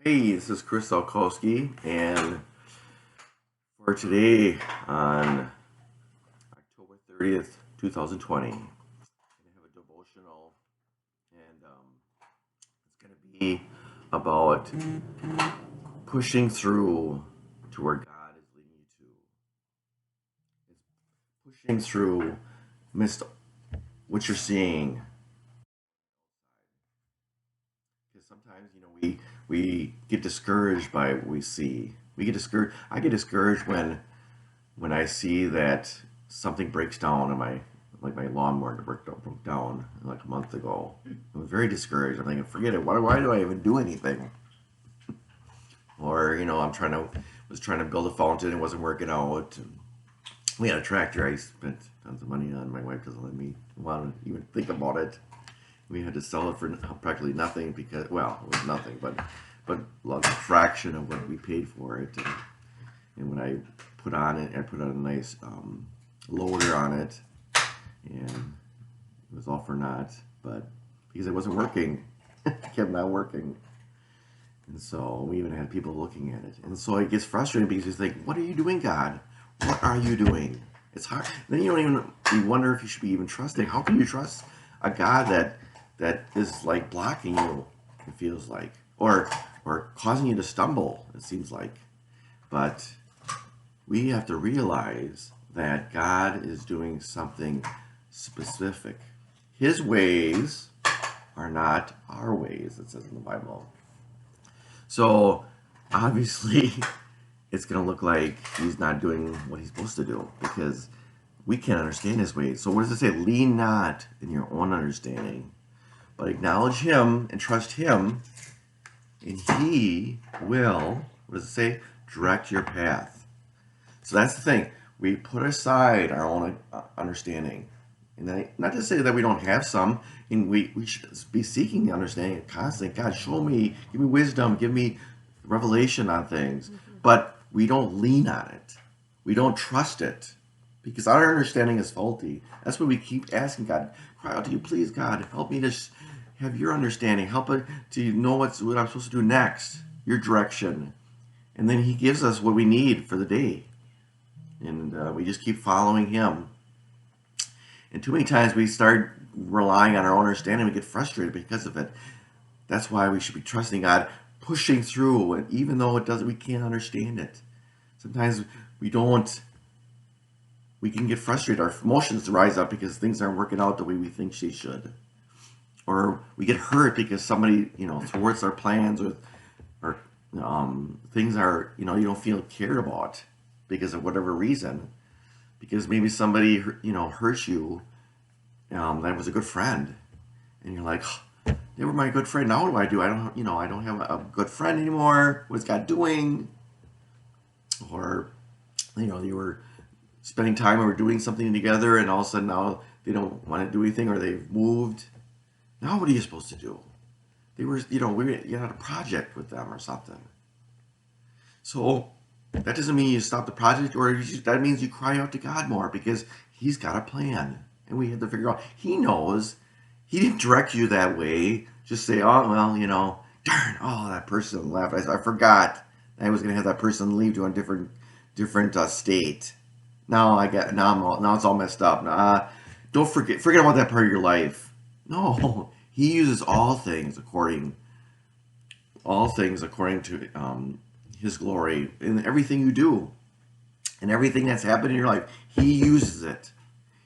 Hey, this is Chris Salkowski, and for today on October 30th, 2020, I'm going to have a devotional, and it's going to be about pushing through to where God is leading you to. It's pushing through amidst what you're seeing. Because sometimes, we get discouraged by what we see. We get discouraged. I get discouraged when I see that something breaks down in my lawnmower broke down like a month ago. I'm very discouraged. I'm thinking, forget it. Why do I even do anything? Or was trying to build a fountain. It wasn't working out. And we had a tractor. I spent tons of money on. My wife doesn't let me want to even think about it. We had to sell it for practically nothing because, well, it was nothing, but a fraction of what we paid for it. And when I put on it, I put on a nice loader on it, and it was all for naught. But because it wasn't working, it kept not working, and so we even had people looking at it, and so it gets frustrating because it's like, what are you doing, God? What are you doing? It's hard. Then you wonder if you should be even trusting. How can you trust a God that is like blocking you? It feels like, or causing you to stumble. It seems like, but we have to realize that God is doing something specific. His ways are not our ways, it says in the Bible. So obviously, it's going to look like he's not doing what he's supposed to do because we can't understand his ways. So what does it say? Lean not in your own understanding, but acknowledge him and trust him, and he will, what does it say? Direct your path. So that's the thing. We put aside our own understanding. And not to say that we don't have some, and we should be seeking the understanding constantly. God, show me, give me wisdom, give me revelation on things. But we don't lean on it. We don't trust it because our understanding is faulty. That's why we keep asking God, cry out to you, please, God, help me to have your understanding. Help it to know what I'm supposed to do next, your direction. And then he gives us what we need for the day. And we just keep following him. And too many times we start relying on our own understanding. We get frustrated because of it. That's why we should be trusting God, pushing through, and even though we can't understand it. Sometimes we can get frustrated. Our emotions rise up because things aren't working out the way we think they should. Or we get hurt because somebody, thwarts our plans, or things are, you don't feel cared about because of whatever reason. Because maybe somebody, hurt you, that was a good friend, and you're like, oh, they were my good friend. Now what do? I don't have a good friend anymore. What's God doing? Or, you were spending time or doing something together, and all of a sudden now they don't want to do anything, or they've moved. Now what are you supposed to do? They were, you had a project with them or something. So that doesn't mean you stop the project, or that means you cry out to God more because he's got a plan. And we have to figure out, he knows. He didn't direct you that way. Just say, oh, well, darn, oh, that person left. I forgot I was going to have that person leave to a different state. Now now it's all messed up. Don't forget about that part of your life. No, he uses all things according to his glory in everything you do, and everything that's happened in your life. He uses it.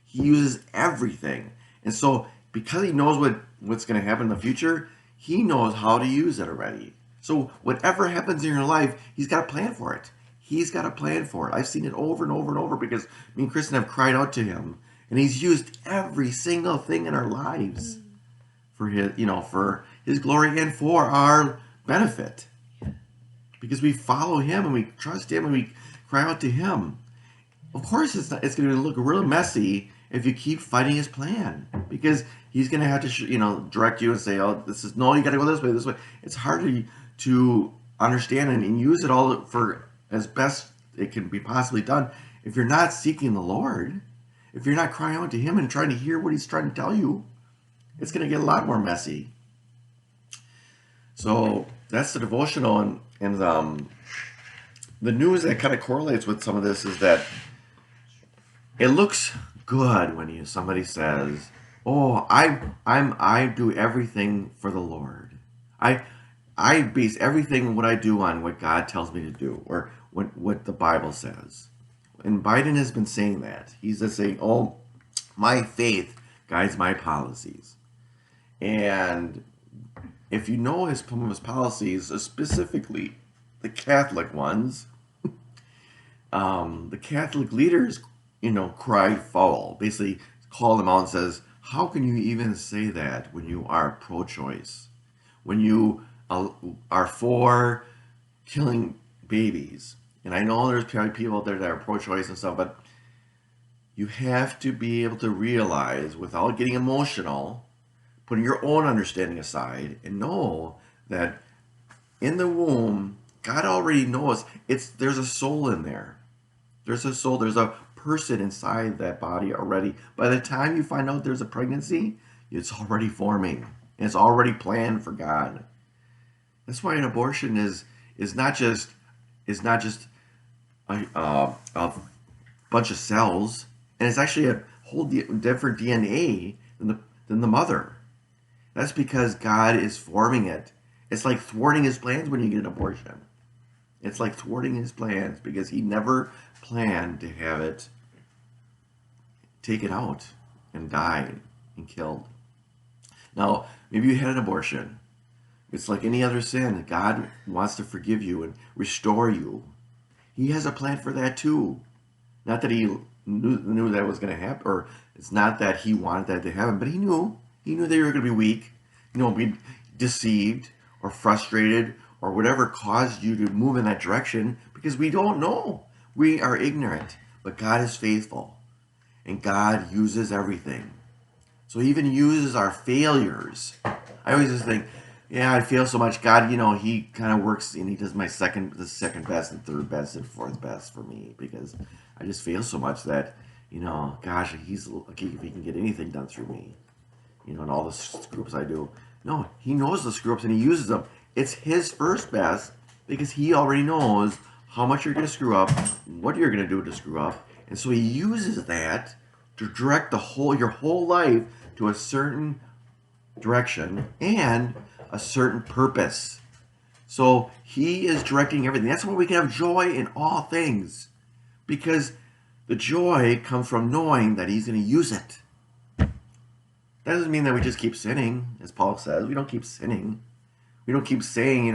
He uses everything, and so because he knows what's going to happen in the future, he knows how to use it already. So whatever happens in your life, he's got a plan for it. He's got a plan for it. I've seen it over and over and over because me and Kristen have cried out to him, and he's used every single thing in our lives for his glory and for our benefit. Because we follow him and we trust him and we cry out to him. Of course, it's going to look real messy if you keep fighting his plan, because he's going to have to direct you and say, oh, you got to go this way. It's hard to understand and use it all for as best it can be possibly done if you're not seeking the Lord. If you're not crying out to him and trying to hear what he's trying to tell you, it's going to get a lot more messy. So that's the devotional, and the news that kind of correlates with some of this is that it looks good when somebody says, "Oh, I do everything for the Lord. I I base everything what I do on what God tells me to do, or what the Bible says." And Biden has been saying that. He's just saying, "Oh, my faith guides my policies." And if you know some of his policies, specifically the Catholic ones, the Catholic leaders, cry foul. Basically, call them out and says, "How can you even say that when you are pro-choice? When you are for killing babies?" And I know there's probably people out there that are pro-choice and stuff, but you have to be able to realize, without getting emotional, putting your own understanding aside, and know that in the womb, God already knows there's a soul in there. There's a soul, there's a person inside that body already. By the time you find out there's a pregnancy, it's already forming. And it's already planned for God. That's why an abortion is not just a bunch of cells, and it's actually a whole different DNA than the mother. That's because God is forming it. It's like thwarting his plans when you get an abortion. It's like thwarting his plans because he never planned to have it taken out and died and killed. Now, maybe you had an abortion. It's like any other sin. God wants to forgive you and restore you. He has a plan for that too. Not that he knew that was going to happen, or it's not that he wanted that to happen, but he knew. He knew they were going to be weak, be deceived or frustrated or whatever caused you to move in that direction, because we don't know. We are ignorant, but God is faithful, and God uses everything. So he even uses our failures. I always just think, yeah, I fail so much. God, he kind of works and he does the second best and third best and fourth best for me, because I just fail so much that, gosh, he's lucky if he can get anything done through me, and all the screw-ups I do. No, he knows the screw-ups and he uses them. It's his first best because he already knows how much you're going to screw up, what you're going to do to screw up. And so he uses that to direct your whole life to a certain direction and a certain purpose. So he is directing everything. That's why we can have joy in all things, because the joy comes from knowing that he's going to use it. That doesn't mean that we just keep sinning, as Paul says. We don't keep sinning. We don't keep saying,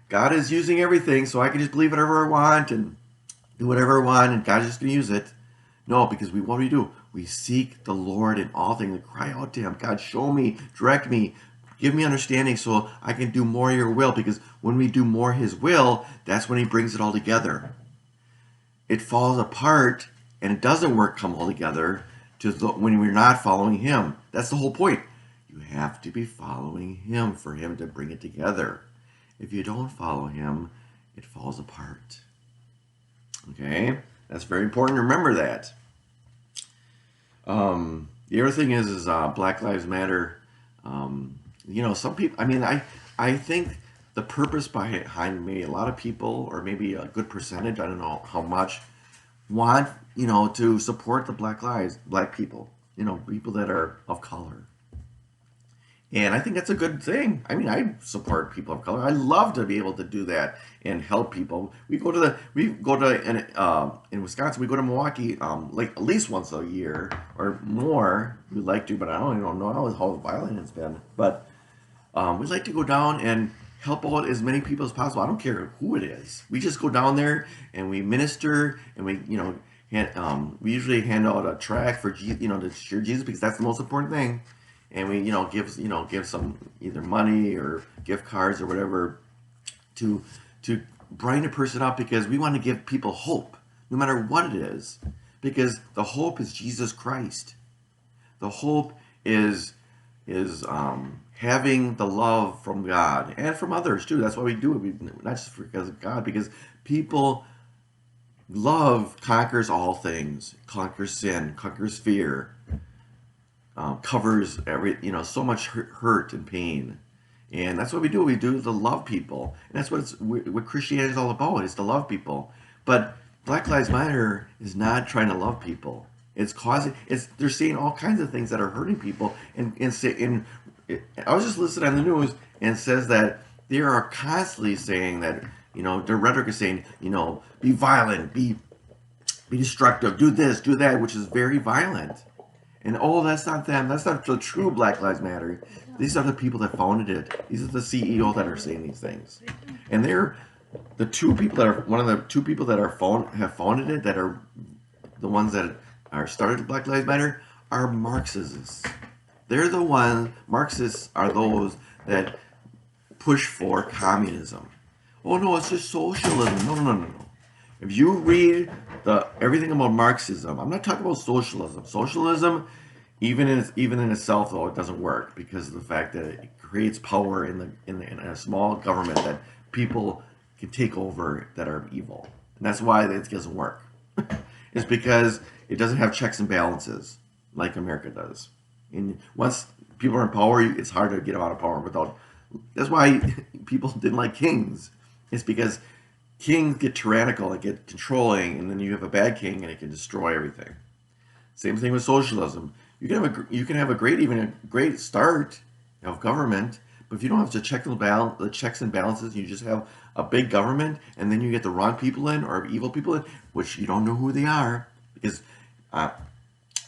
God is using everything, so I can just believe whatever I want and do whatever I want, and God's just going to use it. No, because what do? We seek the Lord in all things and cry out to him. God, show me, direct me, give me understanding so I can do more of your will, because when we do more his will, that's when he brings it all together. It falls apart and it doesn't come all together when we're not following him. That's the whole point. You have to be following him for him to bring it together. If you don't follow him, it falls apart. Okay? That's very important to remember that. The other thing is Black Lives Matter. Some people, I think the purpose behind maybe a lot of people, or maybe a good percentage, I don't know how much, want, to support the black people, people that are of color. And I think that's a good thing. I support people of color. I love to be able to do that and help people. In Wisconsin, we go to Milwaukee like at least once a year or more. We like to, but I don't even know how violent it's been. But we like to go down and help out as many people as possible. I don't care who it is. We just go down there and we minister, and we we usually hand out a tract for to share Jesus, because that's the most important thing. And we give some either money or gift cards or whatever to brighten a person up, because we want to give people hope no matter what it is, because the hope is Jesus Christ. The hope is having the love from God and from others too. That's why we do it. Not just because of God, because love conquers all things, conquers sin, conquers fear, covers so much hurt and pain, And that's what we do. We do to love people, and that's what Christianity is all about. Is to love people. But Black Lives Matter is not trying to love people. It's causing. It's they're saying all kinds of things that are hurting people. And I was just listening on the news and it says that they are constantly saying that their rhetoric is saying be violent, be destructive, do this, do that, which is very violent. And that's not them. That's not the true Black Lives Matter. These are the people that founded it. These are the CEO that are saying these things. And they're the two people that are one of the two people that have founded it, that are the ones that are started Black Lives Matter, are Marxists. They're the ones. Marxists are those that push for communism. Oh no, it's just socialism. No, no, no, no, no. If you read everything about Marxism, I'm not talking about socialism. Socialism, even in itself, though, it doesn't work because of the fact that it creates power in a small government that people can take over that are evil, and that's why it doesn't work. It's because it doesn't have checks and balances like America does. And once people are in power, it's hard to get them out of power without. That's why people didn't like kings. It's because kings get tyrannical and get controlling, and then you have a bad king and it can destroy everything. Same thing with socialism. You can have a great start of government, but if you don't have to check the checks and balances, you just have a big government, and then you get the wrong people in or evil people in, which you don't know who they are because uh,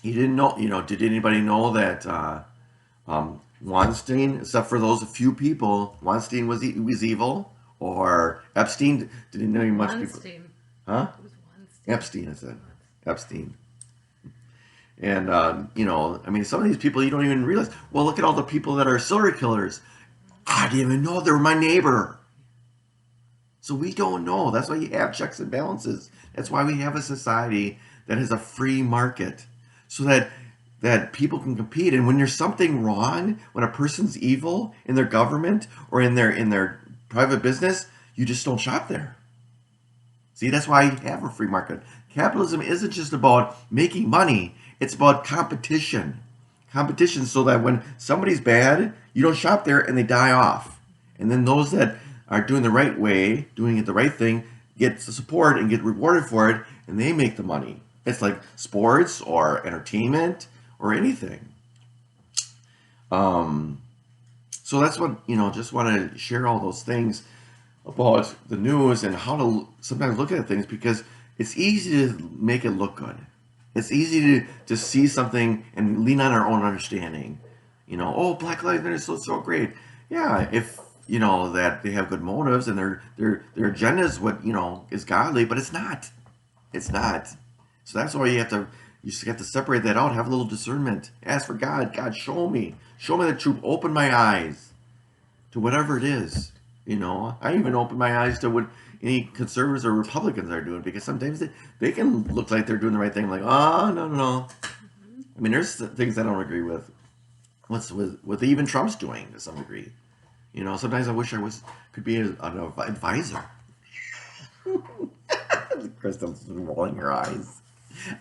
you didn't know. Did anybody know that Weinstein, except for those a few people, Weinstein was evil, or Epstein didn't know much people. Weinstein. Huh? It was Weinstein. Epstein, I said. Epstein. And, I mean, some of these people you don't even realize. Well, look at all the people that are serial killers. I didn't even know they were my neighbor. So we don't know. That's why you have checks and balances. That's why we have a society that has a free market, so that people can compete. And when there's something wrong, when a person's evil in their government or in their private business, you just don't shop there. See, that's why you have a free market. Capitalism isn't just about making money, it's about competition. Competition so that when somebody's bad, you don't shop there and they die off. And then those that are doing the right way, doing it the right thing, get the support and get rewarded for it, and they make the money. It's like sports or entertainment or anything. Um, so that's what, just want to share all those things about the news and how to sometimes look at things, because it's easy to make it look good. It's easy to see something and lean on our own understanding. Oh, Black Lives Matter is so great. Yeah, if that they have good motives and their agenda is what is godly, but it's not. It's not. So that's why you just have to separate that out. Have a little discernment. Ask for God. God, show me the truth. Open my eyes to whatever it is. I even open my eyes to what any conservatives or Republicans are doing, because sometimes they can look like they're doing the right thing. Like, oh, no, no, no. I mean, there's things I don't agree with. What's with even Trump's doing to some degree. Sometimes I wish I could be an advisor. Crystal's rolling her eyes.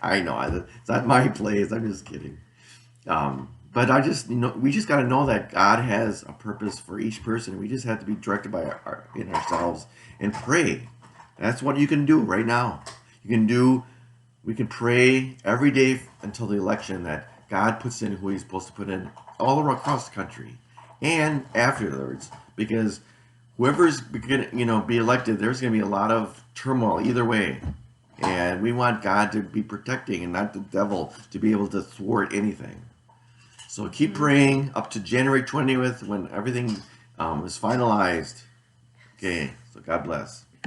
I know it's not my place. I'm just kidding. But I just, we just got to know that God has a purpose for each person. We just have to be directed by in ourselves and pray. That's what you can do right now. We can pray every day until the election that God puts in who He's supposed to put in all across the country and afterwards, because whoever's going to be elected, there's going to be a lot of turmoil either way. And we want God to be protecting and not the devil to be able to thwart anything. So keep praying up to January 20th when everything is finalized. Okay, so God bless.